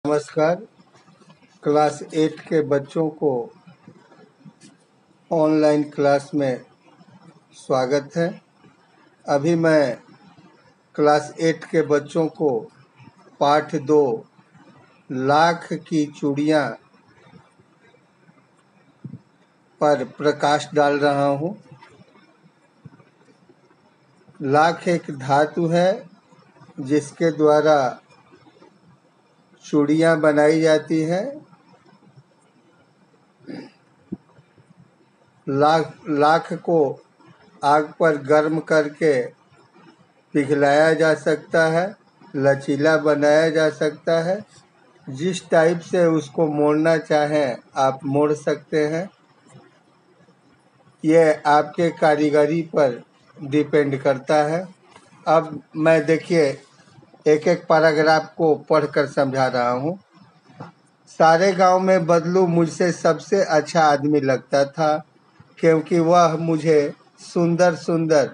नमस्कार। क्लास 8 के बच्चों को ऑनलाइन क्लास में स्वागत है। अभी मैं क्लास 8 के बच्चों को पाठ 2 लाख की चूड़ियाँ पर प्रकाश डाल रहा हूँ। लाख एक धातु है जिसके द्वारा चूड़ियाँ बनाई जाती हैं। लाख को आग पर गर्म करके पिघलाया जा सकता है, लचीला बनाया जा सकता है। जिस टाइप से उसको मोड़ना चाहें आप मोड़ सकते हैं। यह आपके कारीगरी पर डिपेंड करता है। अब मैं देखिए एक एक पैराग्राफ को पढ़कर समझा रहा हूँ। सारे गांव में बदलू मुझसे सबसे अच्छा आदमी लगता था, क्योंकि वह मुझे सुंदर सुंदर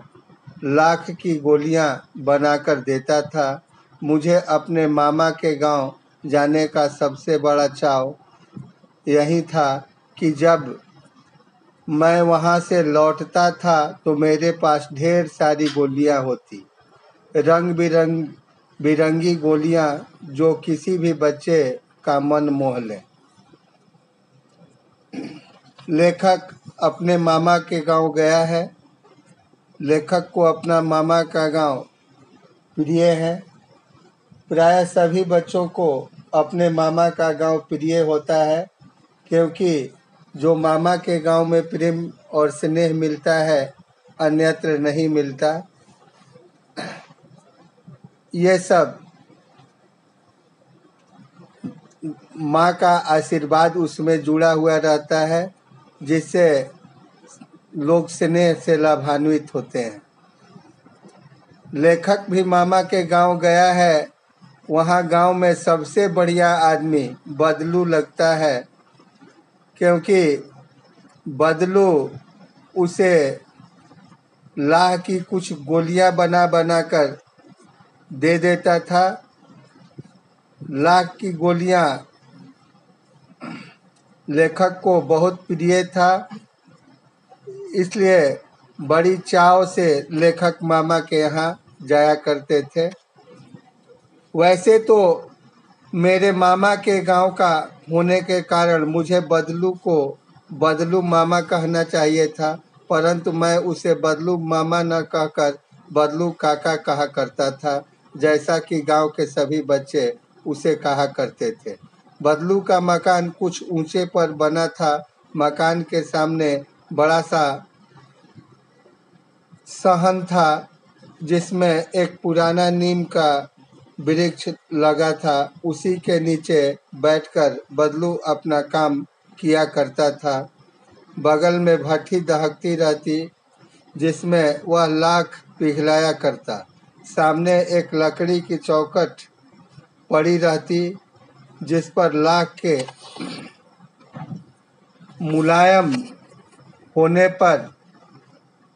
लाख की गोलियां बनाकर देता था। मुझे अपने मामा के गांव जाने का सबसे बड़ा चाव यही था कि जब मैं वहां से लौटता था तो मेरे पास ढेर सारी गोलियां होती, रंग बिरंगी गोलियां जो किसी भी बच्चे का मन मोह ले। लेखक अपने मामा के गांव गया है। लेखक को अपना मामा का गांव प्रिय है। प्राय सभी बच्चों को अपने मामा का गांव प्रिय होता है, क्योंकि जो मामा के गांव में प्रेम और स्नेह मिलता है अन्यत्र नहीं मिलता। ये सब माँ का आशीर्वाद उसमें जुड़ा हुआ रहता है, जिससे लोग स्नेह से लाभान्वित होते हैं। लेखक भी मामा के गांव गया है। वहाँ गांव में सबसे बढ़िया आदमी बदलू लगता है, क्योंकि बदलू उसे लाह की कुछ गोलियां बना कर दे देता था। लाख की गोलियां लेखक को बहुत प्रिय था, इसलिए बड़ी चाव से लेखक मामा के यहाँ जाया करते थे। वैसे तो मेरे मामा के गांव का होने के कारण मुझे बदलू को बदलू मामा कहना चाहिए था, परंतु मैं उसे बदलू मामा न कहकर बदलू काका कहा करता था, जैसा कि गांव के सभी बच्चे उसे कहा करते थे। बदलू का मकान कुछ ऊंचे पर बना था। मकान के सामने बड़ा सा सहन था, जिसमें एक पुराना नीम का वृक्ष लगा था। उसी के नीचे बैठकर बदलू अपना काम किया करता था। बगल में भट्ठी दहकती रहती, जिसमें वह लाख पिघलाया करता। सामने एक लकड़ी की चौखट पड़ी रहती, जिस पर लाख के मुलायम होने पर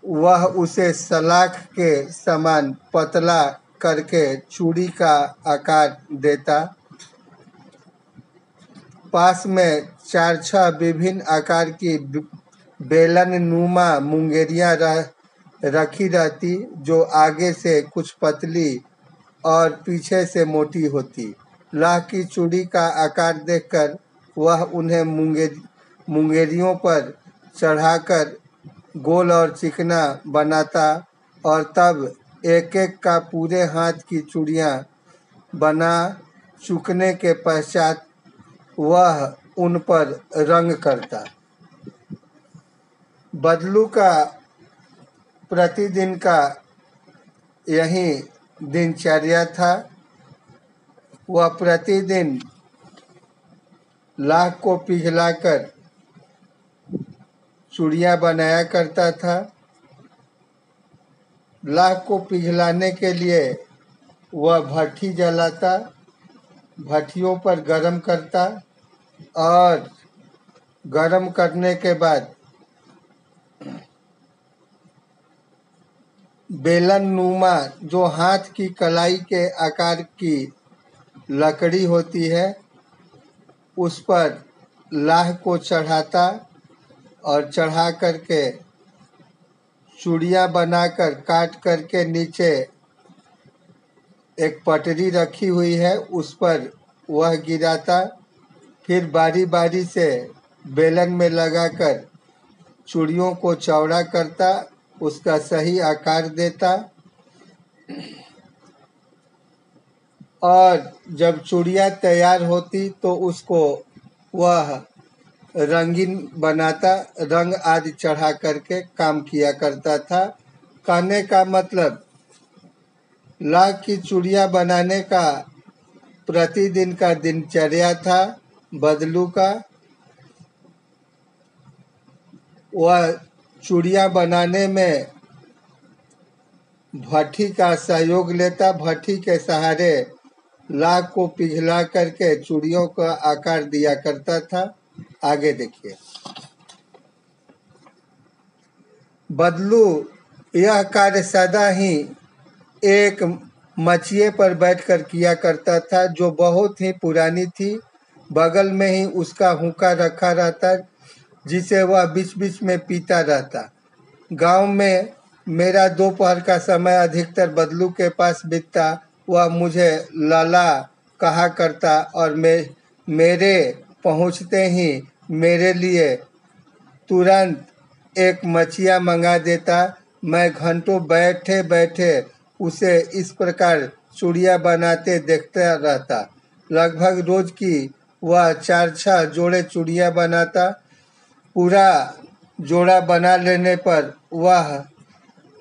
वह उसे सलाख के समान पतला करके चूड़ी का आकार देता। पास में 4-6 विभिन्न आकार की बेलन नुमा मुंगेरियां रखी रहती, जो आगे से कुछ पतली और पीछे से मोटी होती। लाह की चूड़ी का आकार देखकर वह उन्हें मुंगेरियों पर चढ़ाकर गोल और चिकना बनाता, और तब एक एक का पूरे हाथ की चूड़ियाँ बना चुकने के पश्चात वह उन पर रंग करता। बदलू का प्रतिदिन का यही दिनचर्या था। वह प्रतिदिन लाख को पिघलाकर चूड़ियाँ बनाया करता था। लाख को पिघलाने के लिए वह भट्ठी जलाता, भट्टियों पर गरम करता, और गरम करने के बाद बेलन नुमा जो हाथ की कलाई के आकार की लकड़ी होती है, उस पर लाह को चढ़ाता और चढ़ा करके चूड़ियाँ बनाकर काट करके नीचे एक पटरी रखी हुई है उस पर वह गिराता। फिर बारी बारी से बेलन में लगाकर चूड़ियों को चौड़ा करता, उसका सही आकार देता और जब चूड़ियाँ तैयार होती तो उसको वह रंगीन बनाता, रंग आदि चढ़ा करके काम किया करता था। कहने का मतलब लाख की चूड़ियाँ बनाने का प्रतिदिन का दिनचर्या था बदलू का। वह चूड़ियाँ बनाने में भट्ठी का सहयोग लेता, भट्ठी के सहारे लाख को पिघला करके चूड़ियों का आकार दिया करता था। आगे देखिए, बदलू यह कार्य सदा ही एक मचिए पर बैठकर किया करता था जो बहुत ही पुरानी थी। बगल में ही उसका हुक्का रखा रहता जिसे वह बीच बीच में पीता रहता। गांव में मेरा दोपहर का समय अधिकतर बदलू के पास बीतता। वह मुझे लाला कहा करता और मेरे पहुंचते ही मेरे लिए तुरंत एक मछिया मंगा देता। मैं घंटों बैठे बैठे उसे इस प्रकार चूड़ियाँ बनाते देखता रहता। लगभग रोज की वह 4-6 जोड़े चूड़ियाँ बनाता। पूरा जोड़ा बना लेने पर वह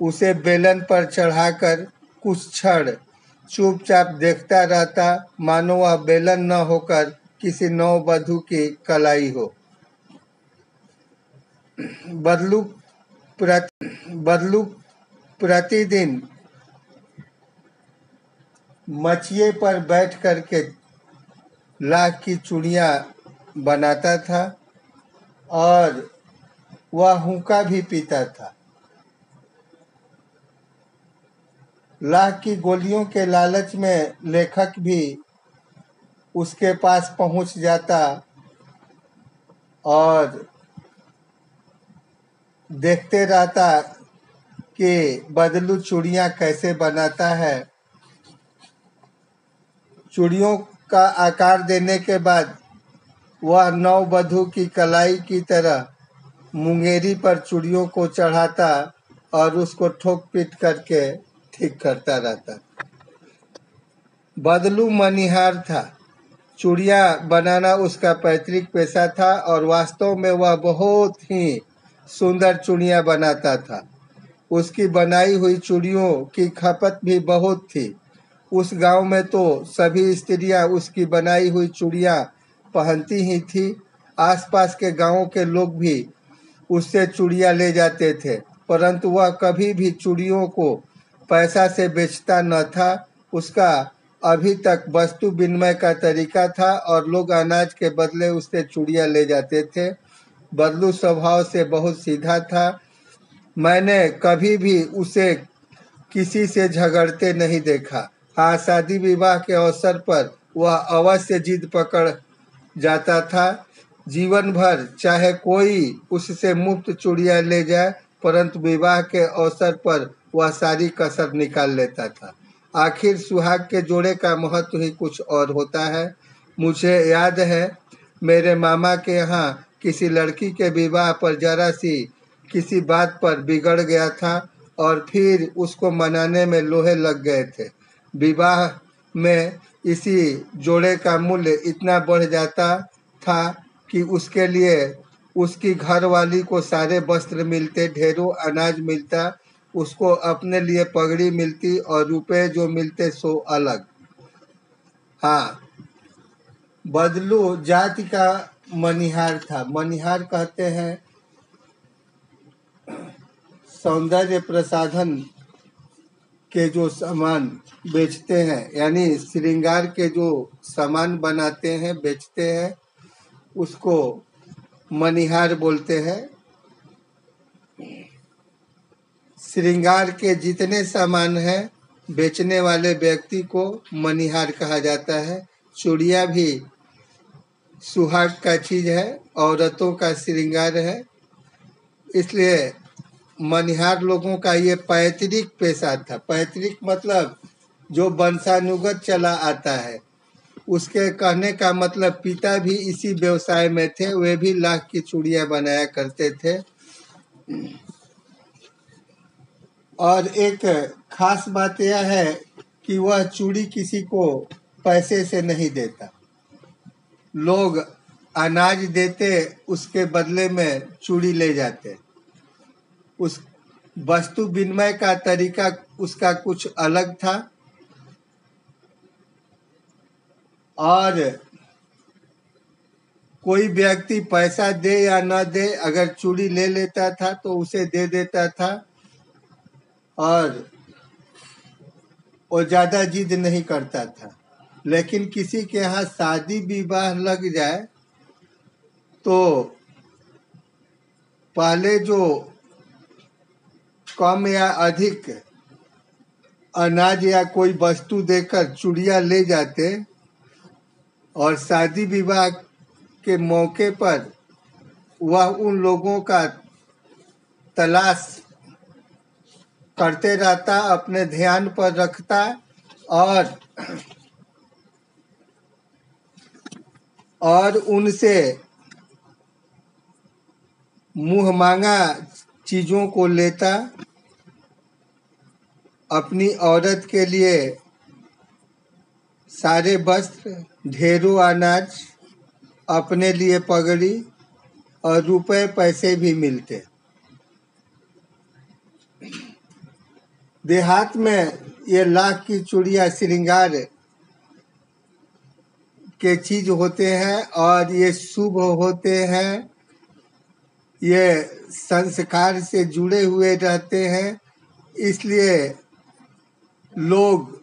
उसे बेलन पर चढ़ाकर कुछ क्षण चुपचाप देखता रहता, मानो वह बेलन न होकर किसी नववधू की कलाई हो। बदलू प्रतिदिन मचिए पर बैठ करके लाख की चूड़ियाँ बनाता था और वह हुक्का भी पीता था। लाख की गोलियों के लालच में लेखक भी उसके पास पहुंच जाता और देखते रहता कि बदलू चूड़ियाँ कैसे बनाता है। चूड़ियों का आकार देने के बाद वह नववधू की कलाई की तरह मुंगेरी पर चूड़ियों को चढ़ाता और उसको ठोक पीट करके ठीक करता रहता। बदलू मनिहार था। चूड़ियाँ बनाना उसका पैतृक पेशा था और वास्तव में वह बहुत ही सुंदर चूड़ियाँ बनाता था। उसकी बनाई हुई चूड़ियों की खपत भी बहुत थी। उस गांव में तो सभी स्त्रियां उसकी बनाई हुई चूड़ियाँ पहनती ही थी। आसपास के गांवों के लोग भी उससे चूड़ियाँ ले जाते थे, परंतु वह कभी भी चूड़ियों को पैसा से बेचता न था। उसका अभी तक वस्तु विनिमय का तरीका था और लोग अनाज के बदले उससे चूड़ियाँ ले जाते थे। बदलू स्वभाव से बहुत सीधा था। मैंने कभी भी उसे किसी से झगड़ते नहीं देखा। हाँ, शादी विवाह के अवसर पर वह अवश्य जिद पकड़ जाता था। जीवन भर चाहे कोई उससे मुफ्त चूड़ियाँ ले जाए, परंतु विवाह के अवसर पर वह सारी कसर निकाल लेता था। आखिर सुहाग के जोड़े का महत्व ही कुछ और होता है। मुझे याद है, मेरे मामा के यहाँ किसी लड़की के विवाह पर जरा सी किसी बात पर बिगड़ गया था और फिर उसको मनाने में लोहे लग गए थे। विवाह में इसी जोड़े का मूल्य इतना बढ़ जाता था कि उसके लिए उसकी घरवाली को सारे वस्त्र मिलते, ढेरों अनाज मिलता, उसको अपने लिए पगड़ी मिलती और रुपए जो मिलते सो अलग। हाँ, बदलू जाति का मनिहार था। मनिहार कहते हैं सौंदर्य प्रसाधन के जो सामान बेचते हैं, यानी श्रृंगार के जो सामान बनाते हैं बेचते हैं, उसको मनिहार बोलते हैं। श्रृंगार के जितने सामान हैं बेचने वाले व्यक्ति को मनिहार कहा जाता है। चूड़ियाँ भी सुहाग का चीज है, औरतों का श्रृंगार है। इसलिए मनिहार लोगों का ये पैतृक पेशा था। पैतृक मतलब जो वंशानुगत चला आता है। उसके कहने का मतलब पिता भी इसी व्यवसाय में थे, वे भी लाख की चूड़ियां बनाया करते थे। और एक खास बात यह है कि वह चूड़ी किसी को पैसे से नहीं देता। लोग अनाज देते, उसके बदले में चूड़ी ले जाते। उस वस्तु विनिमय का तरीका उसका कुछ अलग था। और कोई व्यक्ति पैसा दे या न दे, अगर चूड़ी ले लेता था तो उसे दे देता था, और वो ज्यादा जिद नहीं करता था। लेकिन किसी के यहाँ शादी विवाह लग जाए तो पहले जो कम या अधिक अनाज या कोई वस्तु देकर चूड़ियां ले जाते, और शादी विवाह के मौके पर वह उन लोगों का तलाश करते रहता, अपने ध्यान पर रखता, और उनसे मुंह मांगा चीजों को लेता। अपनी औरत के लिए सारे वस्त्र, ढेरों अनाज, अपने लिए पगड़ी और रुपए पैसे भी मिलते। देहात में ये लाख की चूड़ियां श्रृंगार के चीज होते हैं, और ये शुभ होते हैं। ये संस्कार से जुड़े हुए रहते हैं। इसलिए लोग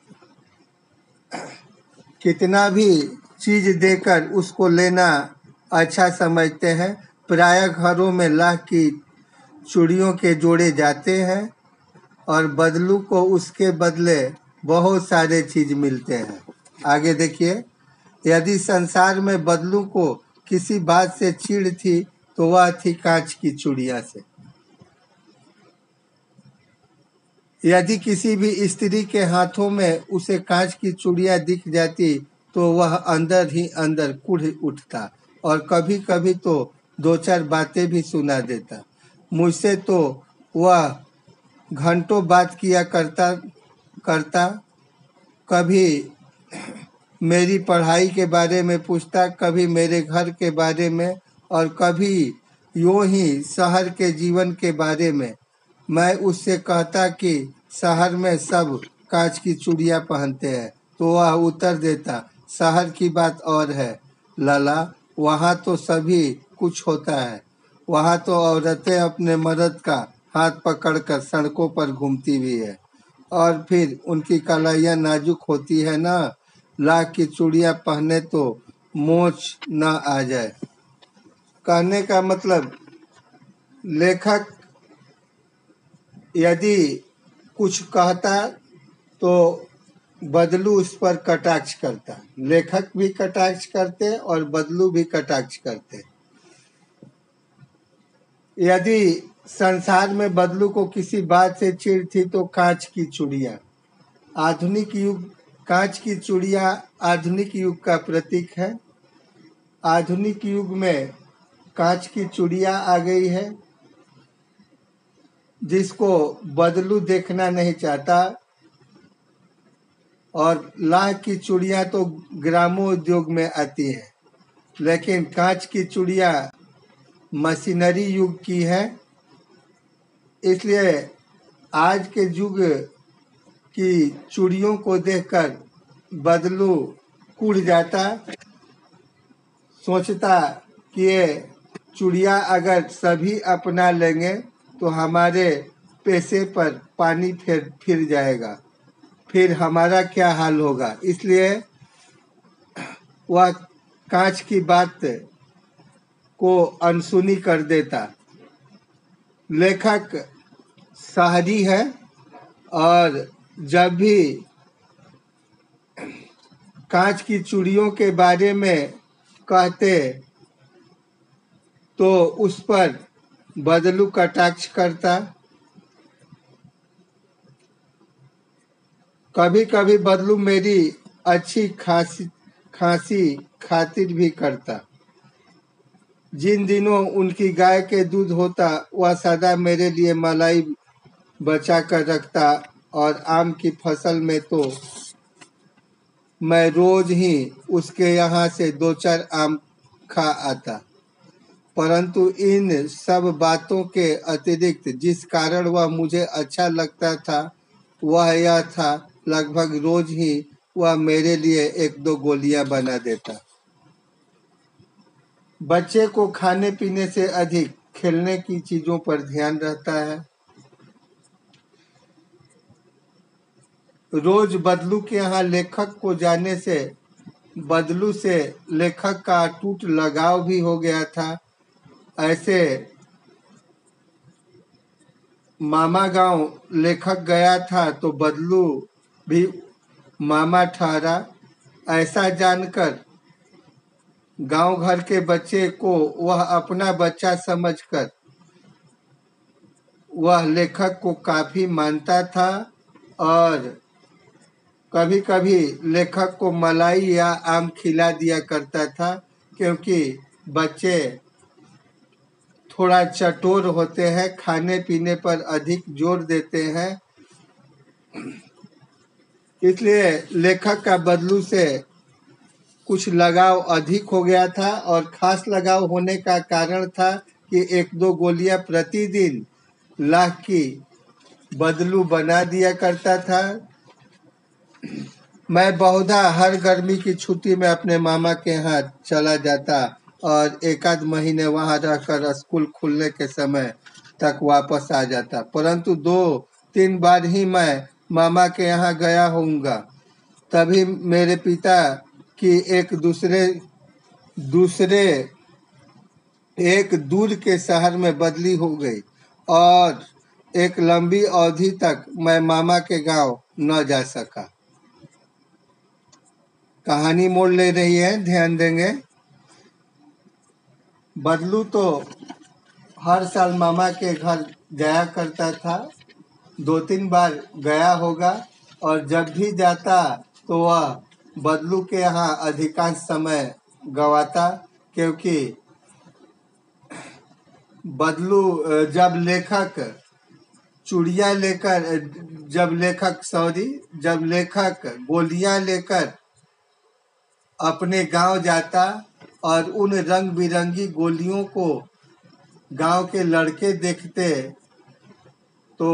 कितना भी चीज देकर उसको लेना अच्छा समझते हैं। प्रायः घरों में लाख की चूड़ियों के जोड़े जाते हैं, और बदलू को उसके बदले बहुत सारे चीज मिलते हैं। आगे देखिए, यदि संसार में बदलू को किसी बात से चिढ़ थी तो वह थी कांच की चूड़ियां से। यदि किसी भी स्त्री के हाथों में उसे कांच की चूड़ियां दिख जाती तो वह अंदर ही अंदर कुढ़ उठता, और कभी कभी तो दो चार बातें भी सुना देता। मुझसे तो वह घंटों बात किया करता। कभी मेरी पढ़ाई के बारे में पूछता, कभी मेरे घर के बारे में, और कभी यूं ही शहर के जीवन के बारे में। मैं उससे कहता कि शहर में सब कांच की चूड़ियां पहनते हैं, तो वह उत्तर देता, शहर की बात और है लाला, वहाँ तो सभी कुछ होता है। वहाँ तो औरतें अपने मर्द का हाथ पकड़कर सड़कों पर घूमती भी है, और फिर उनकी कलाइयाँ नाजुक होती है ना। लाख की चूड़ियां पहने तो मोच न आ जाए। कहने का मतलब, लेखक यदि कुछ कहता तो बदलू उस पर कटाक्ष करता। लेखक भी कटाक्ष करते और बदलू भी कटाक्ष करते। यदि संसार में बदलू को किसी बात से चिढ़ थी तो कांच की चूड़ियां। आधुनिक युग, कांच की चूड़ियां आधुनिक युग का प्रतीक है। आधुनिक युग में कांच की चूड़ियां आ गई है, जिसको बदलू देखना नहीं चाहता। और लाख की चूड़ियां तो ग्रामोद्योग में आती है, लेकिन कांच की चूड़ियां मशीनरी युग की है। इसलिए आज के युग की चूड़ियों को देखकर बदलू कुढ़ जाता, सोचता कि ये चूड़ियां अगर सभी अपना लेंगे तो हमारे पैसे पर पानी फिर जाएगा, फिर हमारा क्या हाल होगा। इसलिए वह कांच की बात को अनसुनी कर देता। लेखक शहरी है, और जब भी कांच की चूड़ियों के बारे में कहते तो उस पर बदलू कटाक्ष करता। कभी कभी बदलू मेरी अच्छी खांसी खातिर भी करता। जिन दिनों उनकी गाय के दूध होता वह सदा मेरे लिए मलाई बचा कर रखता, और आम की फसल में तो मैं रोज ही उसके यहाँ से 2-4 आम खा आता। परंतु इन सब बातों के अतिरिक्त जिस कारण वह मुझे अच्छा लगता था वह यह था, लगभग रोज ही वह मेरे लिए 1-2 गोलियां बना देता। बच्चे को खाने पीने से अधिक खेलने की चीजों पर ध्यान रहता है। रोज बदलू के यहाँ लेखक को जाने से बदलू से लेखक का अटूट लगाव भी हो गया था। ऐसे मामा गांव लेखक गया था तो बदलू भी मामा ठहरा। ऐसा जानकर गांव घर के बच्चे को वह अपना बच्चा समझकर वह लेखक को काफी मानता था, और कभी कभी लेखक को मलाई या आम खिला दिया करता था, क्योंकि बच्चे थोड़ा चटोर होते हैं, खाने पीने पर अधिक जोर देते हैं। इसलिए लेखक का बदलू से कुछ लगाव अधिक हो गया था, और खास लगाव होने का कारण था कि 1-2 गोलियां प्रतिदिन लाख की बदलू बना दिया करता था। मैं बहुधा हर गर्मी की छुट्टी में अपने मामा के यहाँ चला जाता और 1-आध महीने वहाँ रहकर स्कूल खुलने के समय तक वापस आ जाता। परंतु 2-3 बार ही मैं मामा के यहाँ गया होऊंगा, तभी मेरे पिता की एक दूर के शहर में बदली हो गई, और एक लंबी अवधि तक मैं मामा के गांव न जा सका। कहानी मोड़ ले रही है, ध्यान देंगे। बदलू तो हर साल मामा के घर जाया करता था, 2-3 बार गया होगा, और जब भी जाता तो वह बदलू के यहाँ अधिकांश समय गवाता, क्योंकि बदलू जब लेखक गोलियां लेकर अपने गांव जाता और उन रंग बिरंगी गोलियों को गांव के लड़के देखते तो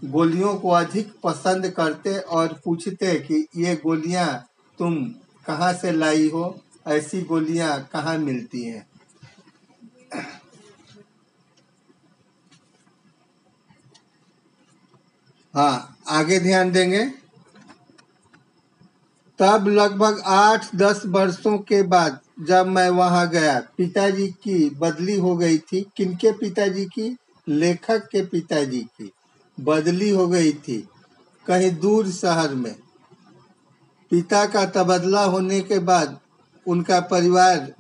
गोलियों को अधिक पसंद करते और पूछते कि ये गोलियां तुम कहाँ से लाई हो, ऐसी गोलियां कहाँ मिलती हैं। हाँ, आगे ध्यान देंगे। तब लगभग 8-10 वर्षों के बाद जब मैं वहां गया, पिताजी की बदली हो गई थी। किनके पिताजी की? लेखक के पिताजी की बदली हो गई थी कहीं दूर शहर में। पिता का तबादला होने के बाद उनका परिवार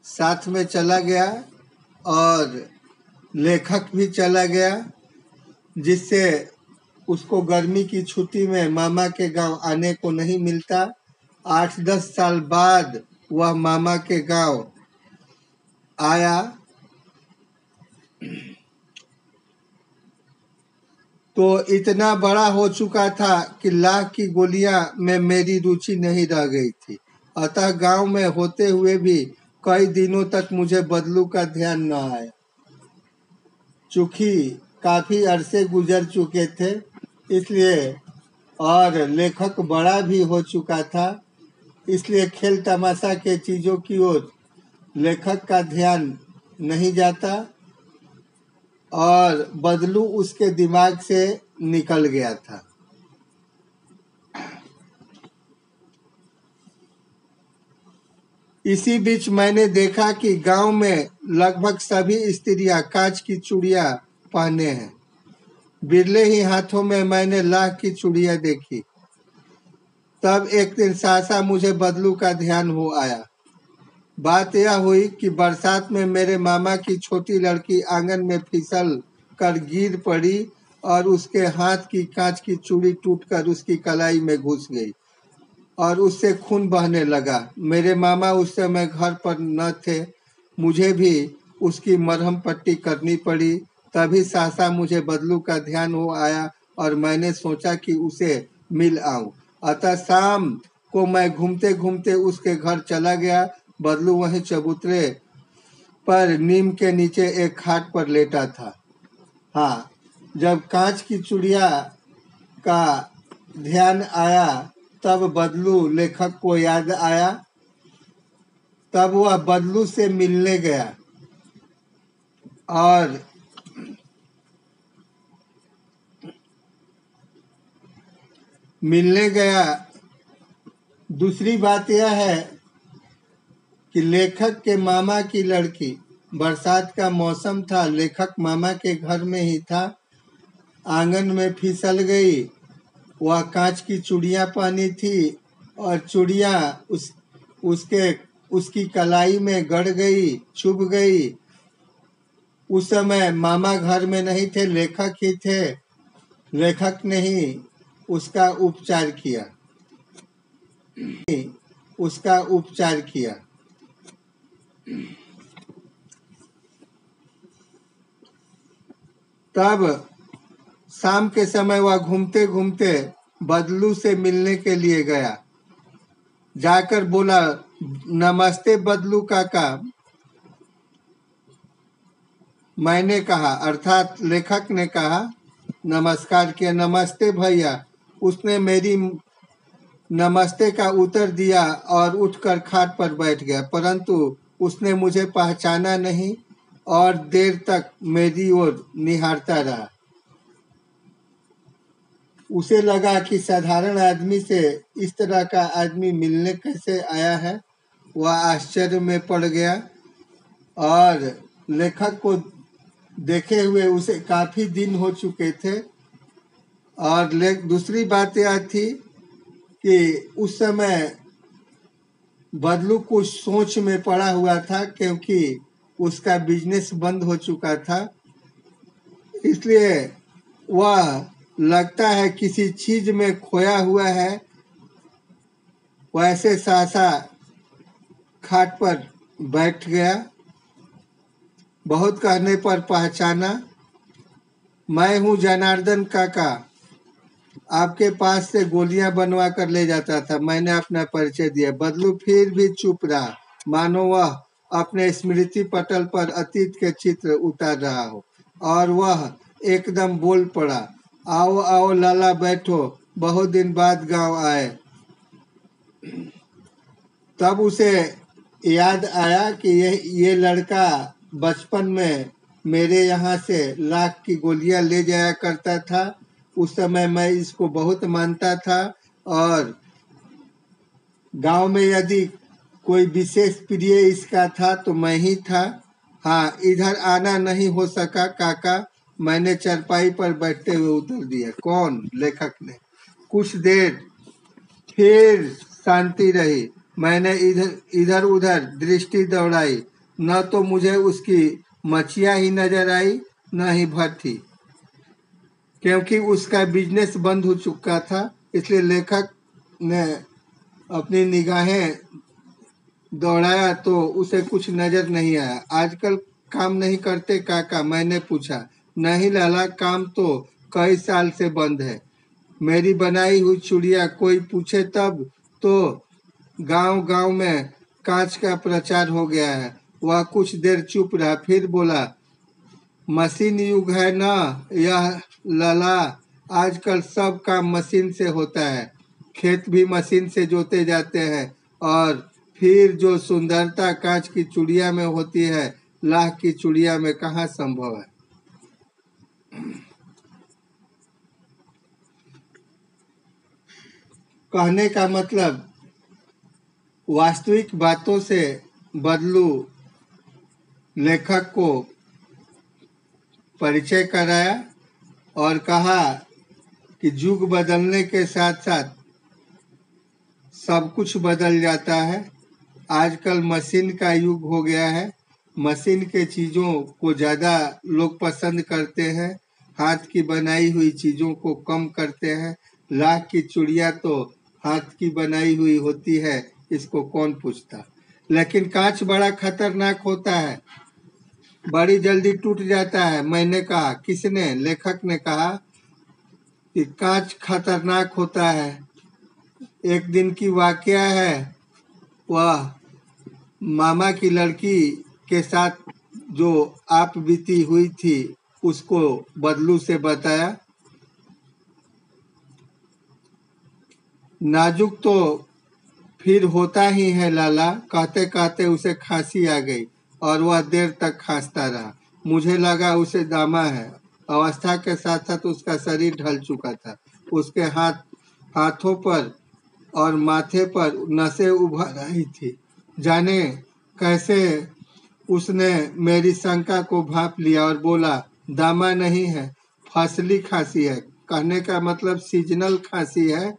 साथ में चला गया और लेखक भी चला गया, जिससे उसको गर्मी की छुट्टी में मामा के गांव आने को नहीं मिलता। 8-10 साल बाद वह मामा के गांव आया तो इतना बड़ा हो चुका था कि लाख की गोलियां में मेरी रुचि नहीं रह गई थी। अतः गांव में होते हुए भी कई दिनों तक मुझे बदलू का ध्यान न आया। चूंकि काफी अरसे गुजर चुके थे, इसलिए और लेखक बड़ा भी हो चुका था, इसलिए खेल तमाशा के चीजों की ओर लेखक का ध्यान नहीं जाता और बदलू उसके दिमाग से निकल गया था। इसी बीच मैंने देखा कि गांव में लगभग सभी स्त्रियां कांच की चूड़ियां पहने हैं। बिरले ही हाथों में मैंने लाख की चूड़ियां देखी। तब एक दिन सहसा मुझे बदलू का ध्यान हो आया। बात यह हुई कि बरसात में मेरे मामा की छोटी लड़की आंगन में फिसल कर गिर पड़ी और उसके हाथ की कांच की चूड़ी टूटकर उसकी कलाई में घुस गई और उससे खून बहने लगा। मेरे मामा उस समय घर पर न थे। मुझे भी उसकी मरहम पट्टी करनी पड़ी। तभी सहसा मुझे बदलू का ध्यान हो आया और मैंने सोचा कि उसे मिल आऊं। अतः शाम को मैं घूमते घूमते उसके घर चला गया। बदलू वहीं चबूतरे पर नीम के नीचे एक खाट पर लेटा था। हाँ, जब कांच की चूड़िया का ध्यान आया तब बदलू लेखक को याद आया। तब वह बदलू से मिलने गया और दूसरी बात यह है कि लेखक के मामा की लड़की, बरसात का मौसम था, लेखक मामा के घर में ही था, आंगन में फिसल गई। वह कांच की चूड़ियां पहनी थी और चूड़ियां उसकी कलाई में गड़ गई, चुभ गई। उस समय मामा घर में नहीं थे, लेखक ही थे। लेखक ने ही उसका उपचार किया। तब शाम के समय वह घूमते घूमते बदलू से मिलने के लिए गया। जाकर बोला, नमस्ते बदलू काका। मैंने कहा, अर्थात लेखक ने कहा, नमस्कार किया। नमस्ते भैया। उसने मेरी नमस्ते का उत्तर दिया और उठकर खाट पर बैठ गया, परंतु उसने मुझे पहचाना नहीं और देर तक मेरी ओर निहारता रहा। उसे लगा कि साधारण आदमी से इस तरह का आदमी मिलने कैसे आया है। वह आश्चर्य में पड़ गया और लेखक को देखे हुए उसे काफी दिन हो चुके थे। और दूसरी बात यह थी कि उस समय बदलू कुछ सोच में पड़ा हुआ था, क्योंकि उसका बिजनेस बंद हो चुका था। इसलिए वह लगता है किसी चीज में खोया हुआ है। वैसे सहसा खाट पर बैठ गया। बहुत कहने पर पहचाना, मैं हूँ जनार्दन काका, आपके पास से गोलियां बनवा कर ले जाता था। मैंने अपना परिचय दिया। बदलू फिर भी चुप रहा, मानो वह अपने स्मृति पटल पर अतीत के चित्र उतार रहा हो। और वह एकदम बोल पड़ा, आओ आओ लाला बैठो, बहुत दिन बाद गांव आए। तब उसे याद आया कि ये लड़का बचपन में मेरे यहाँ से लाख की गोलियां ले जाया करता था। उस समय मैं इसको बहुत मानता था और गांव में यदि कोई विशेष प्रिय इसका था तो मैं ही था। हाँ, इधर आना नहीं हो सका काका, मैंने चरपाई पर बैठते हुए उत्तर दिया। कौन? लेखक ने। कुछ देर फिर शांति रही। मैंने इधर उधर दृष्टि दौड़ाई, न तो मुझे उसकी मछिया ही नजर आई, न ही भट्टी, क्योंकि उसका बिजनेस बंद हो चुका था। इसलिए लेखक ने अपनी निगाहें दौड़ाया तो उसे कुछ नजर नहीं आया। आजकल काम नहीं करते काका? मैंने पूछा। नहीं लाला, काम तो कई साल से बंद है। मेरी बनाई हुई चूड़िया कोई पूछे तब तो गांव गांव में कांच का प्रचार हो गया है। वह कुछ देर चुप रहा, फिर बोला, मशीन युग है ना यह लाला, आजकल सब काम मशीन से होता है। खेत भी मशीन से जोते जाते हैं और फिर जो सुंदरता कांच की चूड़िया में होती है, लाख की चूड़िया में कहाँ संभव है। कहने का मतलब, वास्तविक बातों से बदलू लेखक को परिचय कराया और कहा कि युग बदलने के साथ साथ सब कुछ बदल जाता है। आजकल मशीन का युग हो गया है। मशीन के चीज़ों को ज़्यादा लोग पसंद करते हैं, हाथ की बनाई हुई चीज़ों को कम करते हैं। लाख की चूड़ियाँ तो हाथ की बनाई हुई होती है, इसको कौन पूछता। लेकिन कांच बड़ा खतरनाक होता है, बड़ी जल्दी टूट जाता है। मैंने कहा, किसने? लेखक ने कहा कि कांच खतरनाक होता है। एक दिन की वाकया है, वह मामा की लड़की के साथ जो आप बीती हुई थी उसको बदलू से बताया। नाजुक तो फिर होता ही है लाला, कहते कहते उसे खांसी आ गई और वह देर तक खांसता रहा। मुझे लगा उसे दामा है। अवस्था के साथ साथ उसका शरीर ढल चुका था। उसके हाथों पर और माथे पर नसें उभर आई थी। जाने कैसे उसने मेरी शंका को भांप लिया और बोला, दामा नहीं है, फसली खांसी है। कहने का मतलब सीजनल खांसी है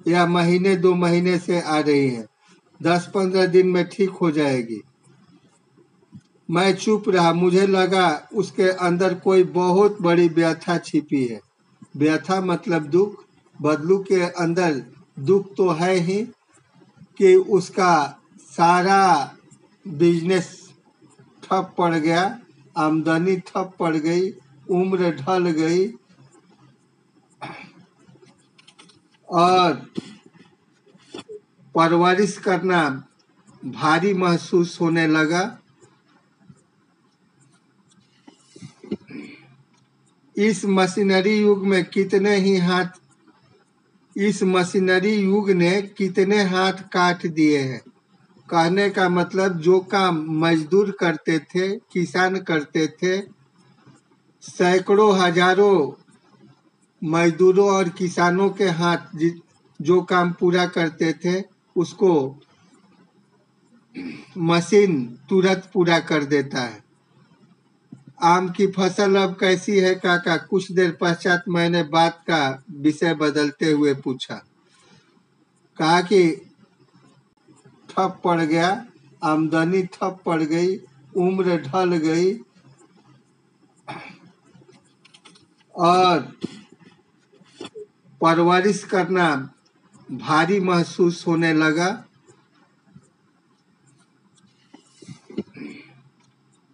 या महीने 2 महीने से आ रही है। 10-15 दिन में ठीक हो जाएगी। मैं चुप रहा। मुझे लगा उसके अंदर कोई बहुत बड़ी व्यथा छिपी है। व्यथा मतलब दुख। बदलू के अंदर दुख तो है ही कि उसका सारा बिजनेस ठप पड़ गया, आमदनी ठप पड़ गई, उम्र ढल गई और परवरिश करना भारी महसूस होने लगा। इस मशीनरी युग में कितने ही हाथ इस मशीनरी युग ने कितने हाथ काट दिए हैं। कहने का मतलब जो काम मजदूर करते थे, किसान करते थे, सैकड़ों हजारों मजदूरों और किसानों के हाथ जो काम पूरा करते थे उसको मशीन तुरंत पूरा कर देता है। आम की फसल अब कैसी है काका? कुछ देर पश्चात मैंने बात का विषय बदलते हुए पूछा। कहा कि ठप पड़ गया, आमदनी ठप पड़ गई, उम्र ढल गई और परवरिश करना भारी महसूस होने लगा।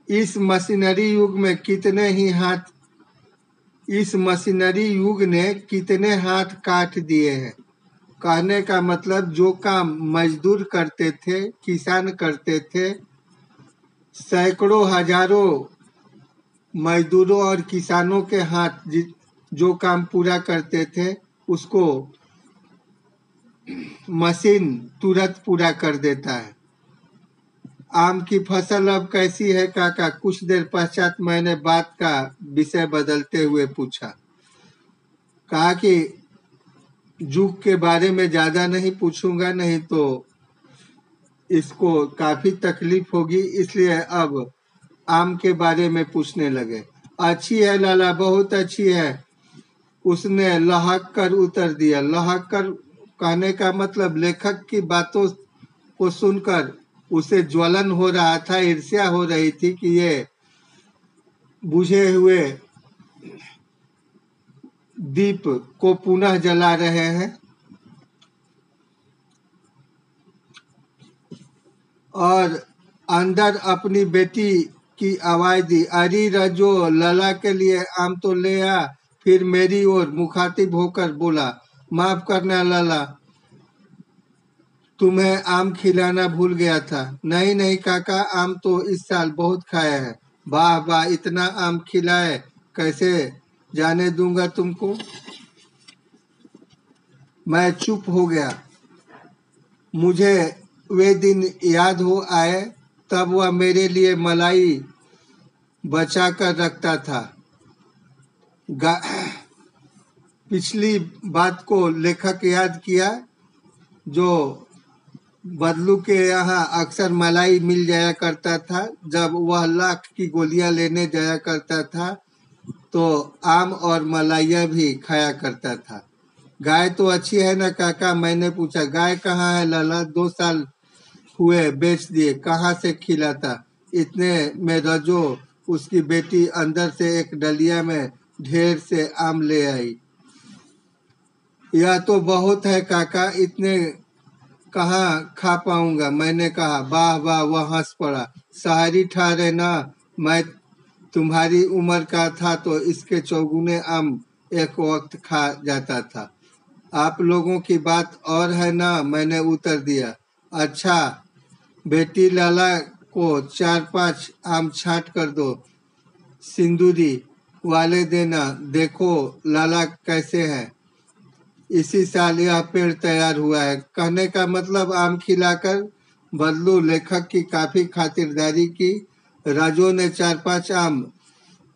इस मशीनरी युग में कितने ही हाथ इस मशीनरी युग ने कितने हाथ काट दिए हैं। कहने का मतलब जो काम मजदूर करते थे, किसान करते थे, सैकड़ों हजारों मजदूरों और किसानों के हाथ जो काम पूरा करते थे उसको मशीन तुरंत पूरा कर देता है। आम की फसल अब कैसी है काका? कुछ देर पश्चात मैंने बात का विषय बदलते हुए पूछा। कहा कि जुग के बारे में ज्यादा नहीं पूछूंगा, नहीं तो इसको काफी तकलीफ होगी, इसलिए अब आम के बारे में पूछने लगे। अच्छी है लाला, बहुत अच्छी है, उसने लहक कर उत्तर दिया। लहक कर कहने का मतलब लेखक की बातों को सुनकर उसे ज्वलन हो रहा था, ईर्ष्या हो रही थी कि ये बुझे हुए दीप को पुनः जला रहे हैं। और अंदर अपनी बेटी की आवाज दी, अरे रजो, लला के लिए आम तो ले आ। फिर मेरी ओर मुखातिब होकर बोला, माफ करना लला, तुम्हें आम खिलाना भूल गया था। नहीं नहीं काका, आम तो इस साल बहुत खाया है। वाह वाह, इतना आम खिलाए, कैसे जाने दूंगा तुमको। मैं चुप हो गया। मुझे वे दिन याद हो आए, तब वह मेरे लिए मलाई बचा कर रखता था। पिछली बात को लेखक याद किया, जो बदलू के यहाँ अक्सर मलाई मिल जाया करता था। जब वह लाख की गोलियां लेने जाया करता था तो आम और मलाइया भी खाया करता था। गाय तो अच्छी है ना काका? मैंने पूछा। गाय कहाँ है लाला? 2 साल हुए बेच दिए, कहाँ से खिलाता। इतने में रजो उसकी बेटी अंदर से एक डलिया में ढेर से आम ले आई। यह तो बहुत है काका, इतने कहाँ खा पाऊंगा। मैंने कहा। वाह वाह, वह हंस पड़ा। शहरी ठहरे ना, मैं तुम्हारी उम्र का था तो इसके चौगुने आम एक वक्त खा जाता था। आप लोगों की बात और है ना, मैंने उत्तर दिया। अच्छा बेटी, लाला को 4-5 आम छांट कर दो, सिंदूरी वाले देना, देखो लाला कैसे हैं। इसी साल यह पेड़ तैयार हुआ है। कहने का मतलब आम खिलाकर बदलू लेखक की काफी खातिरदारी की। राजू ने 4-5 आम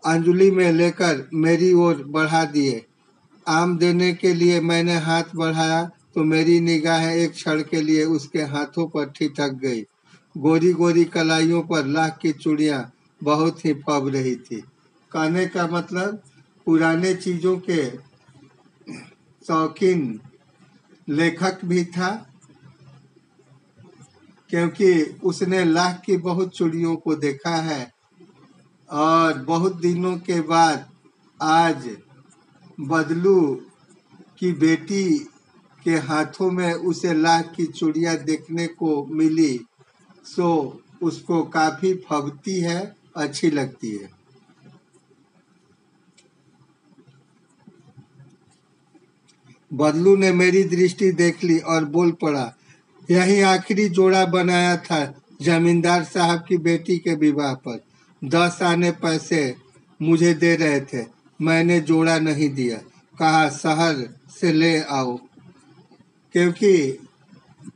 अंजलि में लेकर मेरी ओर बढ़ा दिए। आम देने के लिए मैंने हाथ बढ़ाया तो मेरी निगाहें एक क्षण के लिए उसके हाथों पर ठिठक गई। गोरी गोरी कलाइयों पर लाख की चूड़ियां बहुत ही फब रही थी। कहने का मतलब पुराने चीजों के शौकीन लेखक भी था, क्योंकि उसने लाख की बहुत चूड़ियों को देखा है और बहुत दिनों के बाद आज बदलू की बेटी के हाथों में उसे लाख की चूड़ियां देखने को मिली, सो उसको काफी फबती है, अच्छी लगती है। बदलू ने मेरी दृष्टि देख ली और बोल पड़ा, यही आखिरी जोड़ा बनाया था जमींदार साहब की बेटी के विवाह पर। 10 आने पैसे मुझे दे रहे थे, मैंने जोड़ा नहीं दिया, कहा शहर से ले आओ। क्योंकि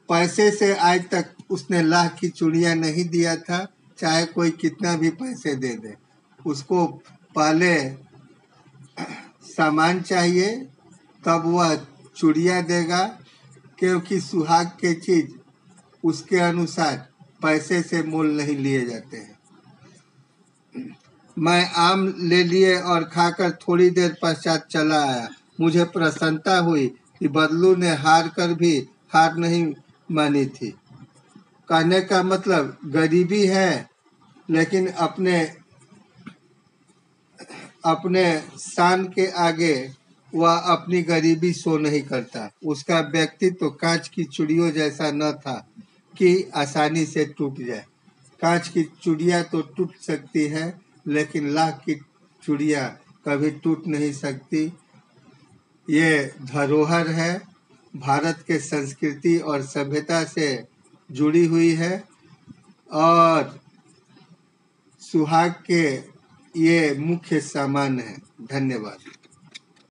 पैसे से आज तक उसने लाख की चूड़ियां नहीं दिया था, चाहे कोई कितना भी पैसे दे दे। उसको पहले सामान चाहिए तब वह चूड़ियां देगा, क्योंकि सुहाग के चीज उसके अनुसार पैसे से मोल नहीं लिए जाते हैं। मैं आम ले लिए और खाकर थोड़ी देर पश्चात चला आया। मुझे प्रसन्नता हुई कि बदलू ने हार कर भी हार नहीं मानी थी। कहने का मतलब गरीबी है, लेकिन अपने शान के आगे वह अपनी गरीबी शो नहीं करता। उसका व्यक्तित्व तो कांच की चूड़ियों जैसा न था कि आसानी से टूट जाए। कांच की चूड़ियां तो टूट सकती है, लेकिन लाख की चूड़ियां कभी टूट नहीं सकती। ये धरोहर है, भारत के संस्कृति और सभ्यता से जुड़ी हुई है और सुहाग के ये मुख्य सामान है। धन्यवाद।